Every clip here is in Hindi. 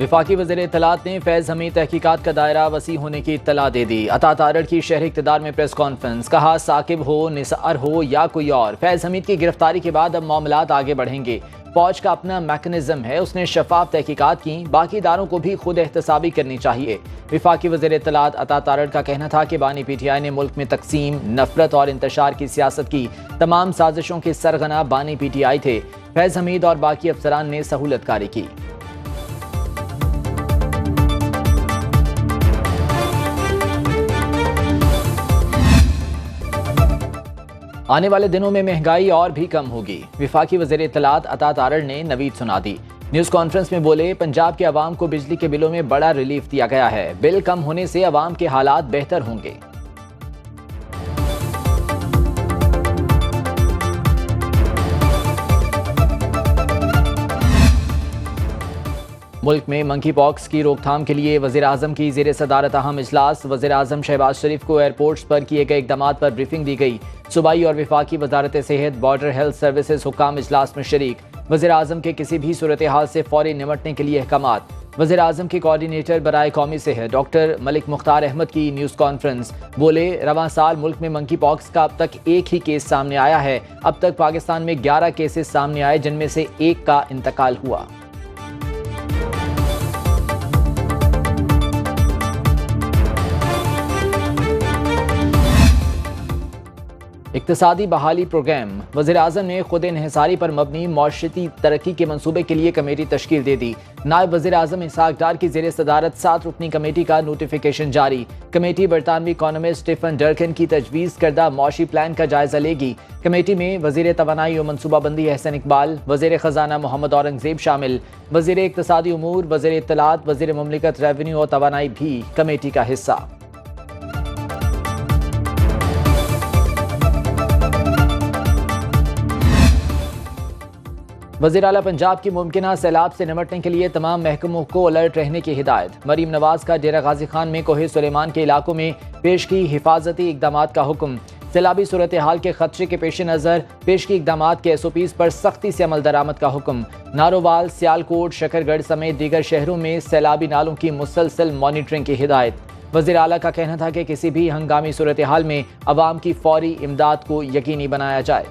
वफाकी वज़ीर इत्तलात ने फैज़ हमीद तहकीकात का दायरा वसी होने की इत्तला दे दी। अता तारड़ की शहर इक़्तिदार में प्रेस कॉन्फ्रेंस, कहा साकिब हो, निसार हो या कोई और, फैज़ हमीद की गिरफ्तारी के बाद अब मामलात आगे बढ़ेंगे। फौज का अपना मैकेनिज्म है, उसने शफाफ तहकीकात की, बाकी इदारों को भी खुद एहतसाबी करनी चाहिए। वफाकी वज़ीर इत्तलात अता तारड़ का कहना था कि बानी PTI ने मुल्क में तकसीम, नफरत और इंतशार की सियासत की तमाम साजिशों के सरगना बानी PTI थे। फैज़ हमीद और बाकी अफसरान ने सहूलतकारी की। आने वाले दिनों में महंगाई और भी कम होगी। वफाकी वज़ीर इत्तलात अता तारड़ ने नवीद सुना दी। न्यूज़ कॉन्फ्रेंस में बोले, पंजाब के अवाम को बिजली के बिलों में बड़ा रिलीफ दिया गया है। बिल कम होने से अवाम के हालात बेहतर होंगे। मुल्क में मंकी पॉक्स की रोकथाम के लिए वज़ीर आज़म की ज़ेर सदारत अहम इजलास। वज़ीर आज़म शहबाज शरीफ को एयरपोर्ट्स पर किए गए इक़दामात पर ब्रीफिंग दी गई। सूबाई और वफाकी वजारत सेहत, बॉर्डर हेल्थ सर्विसेज हुक्काम इजलास में शरीक। वज़ीर आज़म के किसी भी सूरत हाल से फौरी निमटने के लिए अहकामात। वज़ीर आज़म के कोऑर्डिनेटर बराए कौमी सेहत डॉक्टर मलिक मुख्तार अहमद की न्यूज़ कॉन्फ्रेंस, बोले रवां साल मुल्क में मंकी पॉक्स का अब तक एक ही केस सामने आया है। अब तक पाकिस्तान में 11 केसेस सामने आए, जिनमें से एक का इंतकाल हुआ। इक्तिसादी बहाली प्रोग्राम, वज़ीर आज़म ने खुद इन्हिसारी पर मबनी मौशती तरक्की के मंसूबे के लिए कमेटी तश्कील दे दी। नायब वज़ीर आज़म इसहाक डार की ज़ेर सदारत 7 रुकनी कमेटी का नोटिफिकेशन जारी। कमेटी बरतानवी इकॉनमिस्ट स्टीफन डर्कन की तजवीज़ करदा मौशी प्लान का जायजा लेगी। कमेटी में वज़ीर तवानाई और मनसूबाबंदी एहसन इकबाल, वज़ीर ख़जाना मोहम्मद औरंगज़ेब शामिल। वज़ीर इक्तिसादी उमूर, वज़ीर इत्तलात, वज़ीर मुमलिकत रेवेन्यू और तवानाई भी कमेटी का हिस्सा। वज़ीर आला पंजाब की मुमकिना सैलाब से निमटने के लिए तमाम महकमों को अलर्ट रहने की हिदायत। मरीम नवाज का डेरा गाजी खान में कोहे सुलेमान के इलाकों में पेश की हिफाजती इक़दामात का हुक्म। सैलाबी सूरत हाल के खदशे के पेश नज़र पेश की इक़दामात के SOPs पर सख्ती से अमल दरामद का हुक्म। नारोवाल, सियालकोट, शकरगढ़ समेत दीगर शहरों में सैलाबी नालों की मुसलसल मॉनिटरिंग की हिदायत। वज़ीर आला का कहना था कि किसी भी हंगामी सूरत हाल में अवाम की फौरी इमदाद को यकीनी बनाया जाए।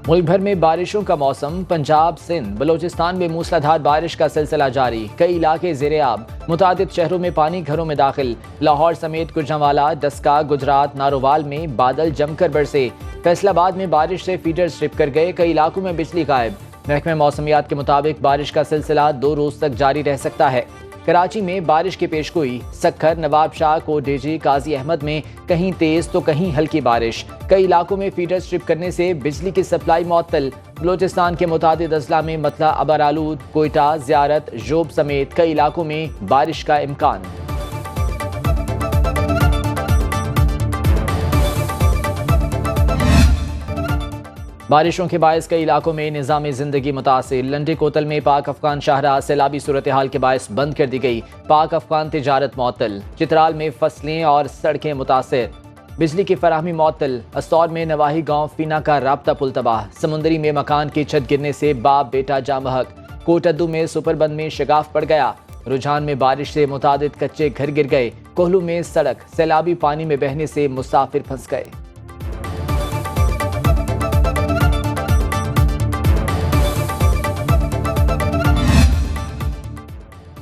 मुल्क भर में बारिशों का मौसम। पंजाब, सिंध, बलोचिस्तान में मूसलाधार बारिश का सिलसिला जारी। कई इलाके ज़ेर-ए-आब, मुतादिद शहरों में पानी घरों में दाखिल। लाहौर समेत गुजरांवाला, डस्का, गुजरात, नारोवाल में बादल जमकर बरसे। फैसलाबाद में बारिश से फीडर स्ट्रिप कर गए। कई इलाकों में बिजली गायब। महकमे मौसमियात के मुताबिक बारिश का सिलसिला 2 रोज तक जारी रह सकता है। कराची में बारिश की पेशगोई। सक्खर, नवाबशाह, कोटडेजी, काजी अहमद में कहीं तेज तो कहीं हल्की बारिश। कई इलाकों में फीडर स्ट्रिप करने से बिजली की सप्लाई मुअत्तल। बलोचिस्तान के मुतादिद अजला में मतला, अबरालूद, कोयटा, ज़ियारत, जोब समेत कई इलाकों में बारिश का इम्कान। बारिशों के बायस कई इलाकों में निज़ाम ज़िंदगी मुतासिर। लंडे कोतल में पाक अफगान शाहराह सैलाबी सूरत हाल के बायस बंद कर दी गई। पाक अफगान तिजारत मुअत्तल। चित्राल में फसलें और सड़कें मुतासिर। बिजली की फराहमी मुअत्तल। अस्तौर में नवाही गांव फीना का राब्ता पुल तबाह। समुंदरी में मकान की छत गिरने से बाप बेटा जाँ बहक। कोटद्दू में सुपरबंद में शगाफ पड़ गया। रुझान में बारिश से मुतादिद कच्चे घर गिर गए। कोहलू में सड़क सैलाबी पानी में बहने से मुसाफिर फंस गए।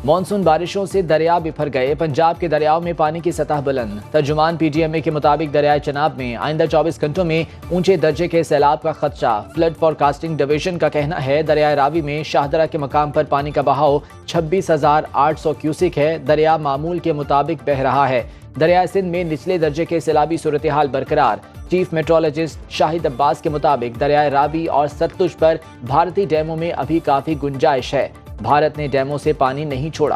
मॉनसून बारिशों से दरिया बिफर गए। पंजाब के दरियाओं में पानी की सतह बुलंद। तर्जुमान PTMA के मुताबिक दरियाए चनाब में आइंदा 24 घंटों में ऊंचे दर्जे के सैलाब का खदशा। फ्लड फॉरकास्टिंग डिवीजन का कहना है दरियाए रावी में शाहदरा के मकाम पर पानी का बहाव 26,800 क्यूसिक है। दरिया मामूल के मुताबिक बह रहा है। दरियाए सिंध में निचले दर्जे के सैलाबी सूरत हाल बरकरार। चीफ मेट्रोलॉजिस्ट शाहिद अब्बास के मुताबिक दरियाए रावी और सतलुज पर भारतीय डैमों में अभी काफी गुंजाइश है। भारत ने डैमों से पानी नहीं छोड़ा।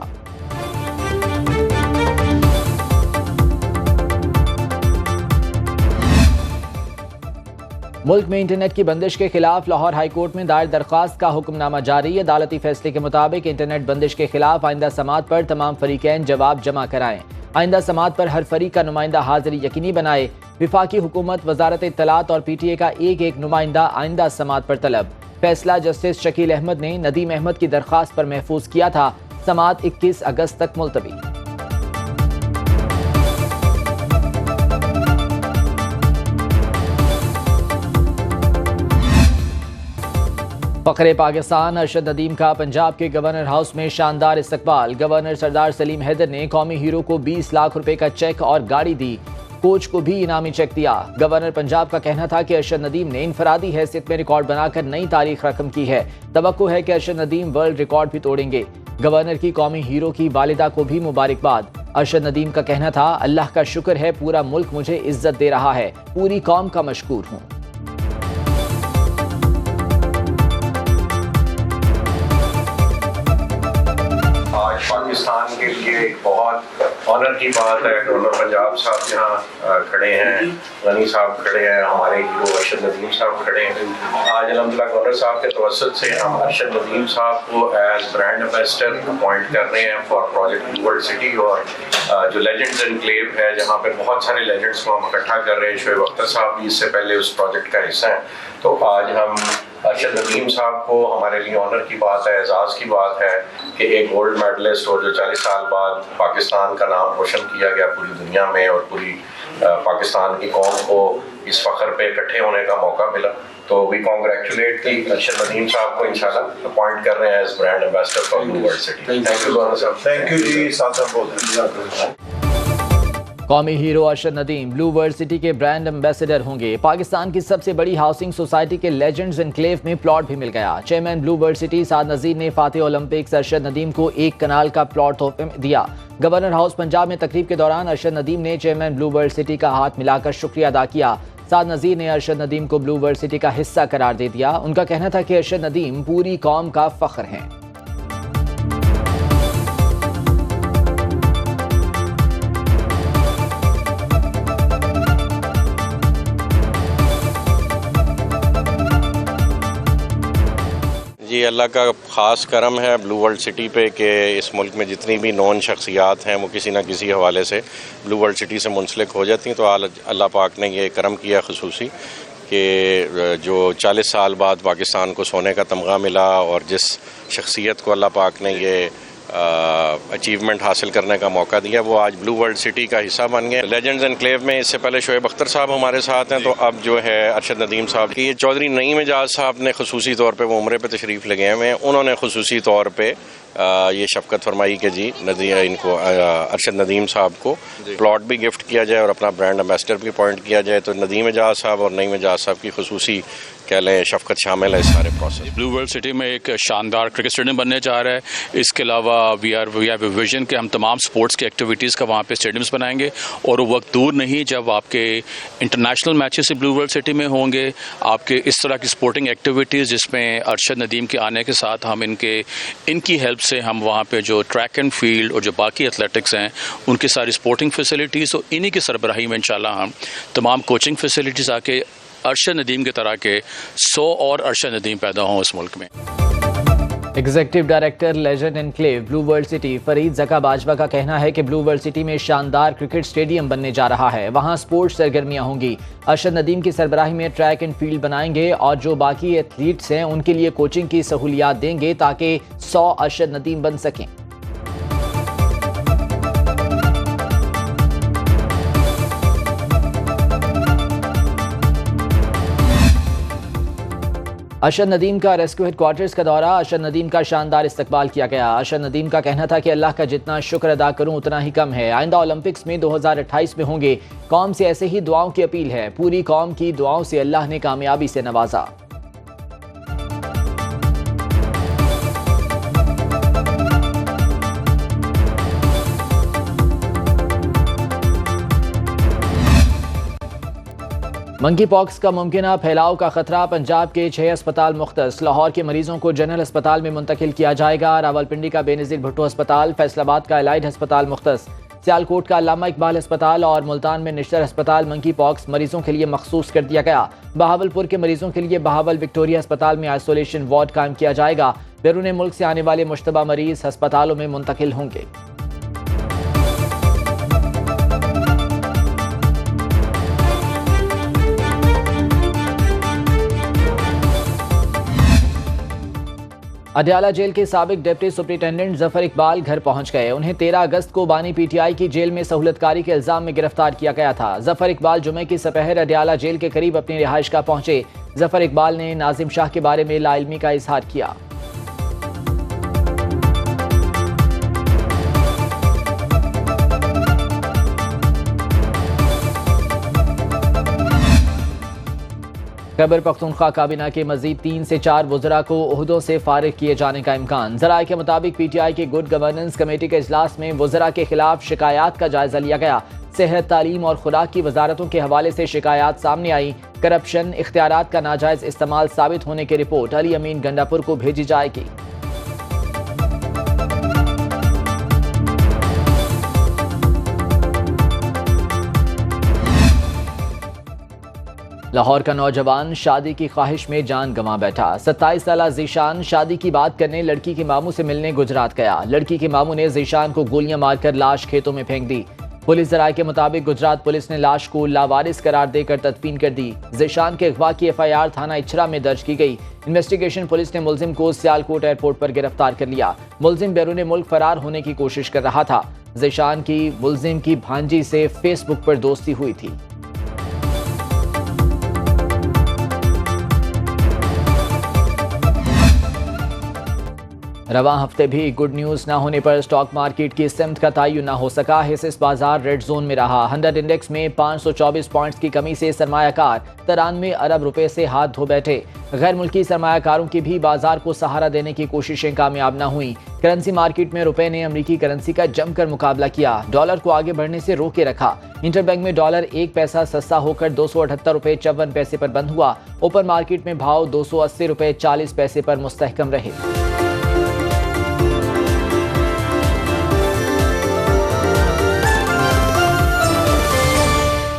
मुल्क में इंटरनेट की बंदिश के खिलाफ लाहौर हाई कोर्ट में दायर दरख्वास्त का हुक्मनामा जारी। अदालती फैसले के मुताबिक इंटरनेट बंदिश के खिलाफ आइंदा समात पर तमाम फरीकैन जवाब जमा कराएं। आइंदा समात पर हर फरीक का नुमाइंदा हाजिरी यकीनी बनाए। विफाकी हुकूमत, वजारत इत्तलात और PTA का एक एक नुमाइंदा आइंदा समात पर तलब। फैसला जस्टिस शकील अहमद ने नदीम अहमद की दरख्वास्त पर महफूज किया था। समात 21 अगस्त तक मुलतवी। फखरे पाकिस्तान अरशद नदीम का पंजाब के गवर्नर हाउस में शानदार इस्तकबाल। गवर्नर सरदार सलीम हैदर ने कौमी हीरो को 20 लाख रुपए का चेक और गाड़ी दी। कोच को भी इनामी चेक दिया। गवर्नर पंजाब का कहना था कि अरशद नदीम ने इनफरादी हैसियत में रिकॉर्ड बनाकर नई तारीख रकम की है। तवक्को है कि अरशद नदीम वर्ल्ड रिकॉर्ड भी तोड़ेंगे। गवर्नर की कौमी हीरो की वालिदा को भी मुबारकबाद। अरशद नदीम का कहना था, अल्लाह का शुक्र है पूरा मुल्क मुझे इज्जत दे रहा है, पूरी कौम का मशकूर हूँ। पाकिस्तान के लिए एक बहुत ऑनर की बात है। गवर्नर पंजाब साहब यहाँ खड़े हैं, गनी साहब खड़े हैं, हमारे हीरो अरशद नदीम साहब खड़े हैं। आज अल्हम्दुलिल्लाह गवर्नर साहब के तवस्सुत से हम अरशद नदीम साहब को एज ब्रांड एम्बेसडर अपॉइंट कर रहे हैं फॉर प्रोजेक्ट वर्ल्ड सिटी। और जो लेजेंड्स एनक्लेव है, जहाँ पे बहुत सारे लेजेंड्स को हम इकट्ठा कर रहे हैं, शोएब अख्तर साहब भी इससे पहले उस प्रोजेक्ट का हिस्सा हैं। तो आज हम अरशद नदीम साहब को, हमारे लिए ऑनर की बात है, एजाज़ की बात है कि एक गोल्ड मेडलिस्ट और जो 40 साल बाद पाकिस्तान का नाम रोशन किया गया पूरी दुनिया में और पूरी पाकिस्तान की कौम को इस फख्र पे इकट्ठे होने का मौका मिला। तो वी कांग्रेचुलेट की अरशद नदीम साहब को इंशाल्लाह अपॉइंट कर रहे हैं as brand ambassador for blue world city. Thank you governor साहब। थैंक यू जी। साथ कौमी hero Arshad Nadeem blue world city के ब्रांड एम्बेसडर होंगे। पाकिस्तान की सबसे बड़ी हाउसिंग सोसाइटी के लेजेंड्स एनक्लेव में प्लॉट भी मिल गया। Chairman blue world city Saad Nazir ने फातेह ओलंपिक्स अरशद नदीम को 1 कनाल का प्लॉट तोहफे में दिया। गवर्नर हाउस पंजाब में तकरीब के दौरान अरशद नदीम ने चेयरमैन ब्लू वर्ल्ड सिटी का हाथ मिलाकर शुक्रिया अदा किया। साद नजीर ने अरशद नदीम को ब्लू वर्ल्ड सिटी का हिस्सा करार दे दिया। उनका कहना था कि अरशद नदीम पूरी कौम का फख्र हैं। जी, अल्लाह का ख़ास करम है ब्लू वर्ल्ड सिटी पे कि इस मुल्क में जितनी भी नॉन शख्सियात हैं वो किसी न किसी हवाले से ब्लू वर्ल्ड सिटी से मुंसलिक हो जाती हैं। तो अल्लाह पाक ने ये करम किया खुसूसी कि जो 40 साल बाद पाकिस्तान को सोने का तमगा मिला और जिस शख्सियत को अल्लाह पाक ने ये अचीवमेंट हासिल करने का मौका दिया, वो आज ब्लू वर्ल्ड सिटी का हिस्सा बन गए। लेजेंड्स एनक्लेव में इससे पहले शोएब अख्तर साहब हमारे साथ हैं, तो अब जो है अरशद नदीम साहब की, ये चौधरी नईम एजाज साहब ने खुसूसी तौर पे वो उम्रे पे तशरीफ़ ले गए हैं। उन्होंने खुसूसी तौर पे ये शफ़क़त फरमाई कि जी इनको अरशद नदीम साहब को प्लॉट भी गिफ्ट किया जाए और अपना ब्रांड एम्बेसडर भी अपॉइंट किया जाए। तो नदीम एजाज साहब और नईम एजाज साहब की खुसूसी कह लें शफ़क़त शामिल है इस सारे प्रोसेस। ब्लू वर्ल्ड सिटी में एक शानदार क्रिकेट स्टेडियम बनने जा रहा है। इसके अलावा वी हैव अ विजन कि हम तमाम स्पोर्ट्स की एक्टिविटीज़ का वहाँ पे स्टेडियम्स बनाएंगे और वो वक्त दूर नहीं जब आपके international matches blue world city में होंगे। आपके इस तरह की स्पोर्टिंग एक्टिविटीज़ जिसमें अरशद नदीम के आने के साथ हम इनकी हेल्प से हम वहाँ पे जो ट्रैक एंड फील्ड और जो बाकी एथलेटिक्स हैं उनकी सारी स्पोर्टिंग फैसिलिटीज़, तो इन्हीं की सरबराही में इंशाल्लाह हम तमाम कोचिंग फैसिलिटीज़ आके अरशद नदीम की तरह के 100 और अरशद नदीम पैदा हों इस मुल्क में। Executive director legend enclave blue world city Farid जका बाजवा का कहना है कि ब्लू वर्ल्ड सिटी में शानदार क्रिकेट स्टेडियम बनने जा रहा है। वहां स्पोर्ट्स सरगर्मियां होंगी। अरशद नदीम की सरबराही में ट्रैक एंड फील्ड बनाएंगे और जो बाकी एथलीट्स हैं उनके लिए कोचिंग की सहूलियात देंगे ताकि 100 अरशद नदीम बन सकें। अरशद नदीम का रेस्क्यू हेडक्वार्टर्स का दौरा। अरशद नदीम का शानदार इस्तकबाल किया गया। अरशद नदीम का कहना था कि अल्लाह का जितना शुक्र अदा करूं उतना ही कम है। आइंदा ओलंपिक्स में 2028 में होंगे। कौम से ऐसे ही दुआओं की अपील है। पूरी कौम की दुआओं से अल्लाह ने कामयाबी से नवाजा। मंकी पॉक्स का मुमकिना फैलाव का खतरा। पंजाब के 6 अस्पताल मुख्तस। लाहौर के मरीजों को जनरल अस्पताल में मुंतकिल किया जाएगा। रावलपिंडी का बेनज़ीर भुट्टो अस्पताल, फैसलाबाद का एलाइड अस्पताल मुख्तस, सियालकोट का अल्लामा इकबाल अस्पताल और मुल्तान में निश्तर अस्पताल मंकी पॉक्स मरीजों के लिए मखसूस कर दिया गया। बहावलपुर के मरीजों के लिए बहावल विक्टोरिया अस्पताल में आइसोलेशन वार्ड कायम किया जाएगा। बैरून मुल्क से आने वाले मुश्तबा मरीज अस्पतालों में मुंतकिल होंगे। अडयाला जेल के साबिक डिप्टी सुपरिटेंडेंट जफर इकबाल घर पहुंच गए। उन्हें 13 अगस्त को बानी पीटीआई की जेल में सहूलतकारी के इल्जाम में गिरफ्तार किया गया था। जफर इकबाल जुमे की सपहर अडयाला जेल के करीब अपनी रिहाइशगाह पहुंचे। जफर इकबाल ने नाजिम शाह के बारे में लाइल्मी का इजहार किया। खैबर पख्तूनख्वा काबीना के मजीद 3 से 4 वज़रा को ओहदों से फारिग किए जाने का इम्कान। ज़राए के मुताबिक पीटीआई की गुड गवर्नेंस कमेटी के इजलास में वज़रा के खिलाफ शिकायत का जायजा लिया गया। सेहत, तालीम और खुराक की वजारतों के हवाले से शिकायत सामने आई। करप्शन, इख्तियारात का नाजायज इस्तेमाल साबित होने की रिपोर्ट अली अमीन गंडापुर को भेजी जाएगी। लाहौर का नौजवान शादी की ख्वाहिश में जान गंवा बैठा। 27 साला जीशान शादी की बात करने लड़की के मामू से मिलने गुजरात गया। लड़की के मामू ने जीशान को गोलियां मारकर लाश खेतों में फेंक दी। पुलिस जराये के मुताबिक गुजरात पुलिस ने लाश को लावारिस करार देकर तदफीन कर दी। जीशान के अगवा की FIR थाना इछरा में दर्ज की गई। इन्वेस्टिगेशन पुलिस ने मुलजिम को सियालकोट एयरपोर्ट पर गिरफ्तार कर लिया। मुलजिम बैरून मुल्क फरार होने की कोशिश कर रहा था। जीशान की मुलजिम की भांजी से फेसबुक पर दोस्ती हुई थी। रवां हफ्ते भी गुड न्यूज न होने पर स्टॉक मार्केट की सिमत का तयन न हो सका। हिस्सेस बाजार रेड जोन में रहा। 100 इंडेक्स में 524 पॉइंट्स की कमी से सरमायाकार 93 अरब रुपए से हाथ धो बैठे। गैर मुल्की सरमायाकारों की भी बाजार को सहारा देने की कोशिशें कामयाब न हुई। करेंसी मार्केट में रुपए ने अमरीकी करेंसी का जमकर मुकाबला किया। डॉलर को आगे बढ़ने से रोके रखा। इंटरबैंक में डॉलर 1 पैसा सस्ता होकर 278 रुपए 54 पैसे पर बंद हुआ। ओपन मार्केट में भाव 280 रुपए 40 पैसे पर मुस्तहकम रहे।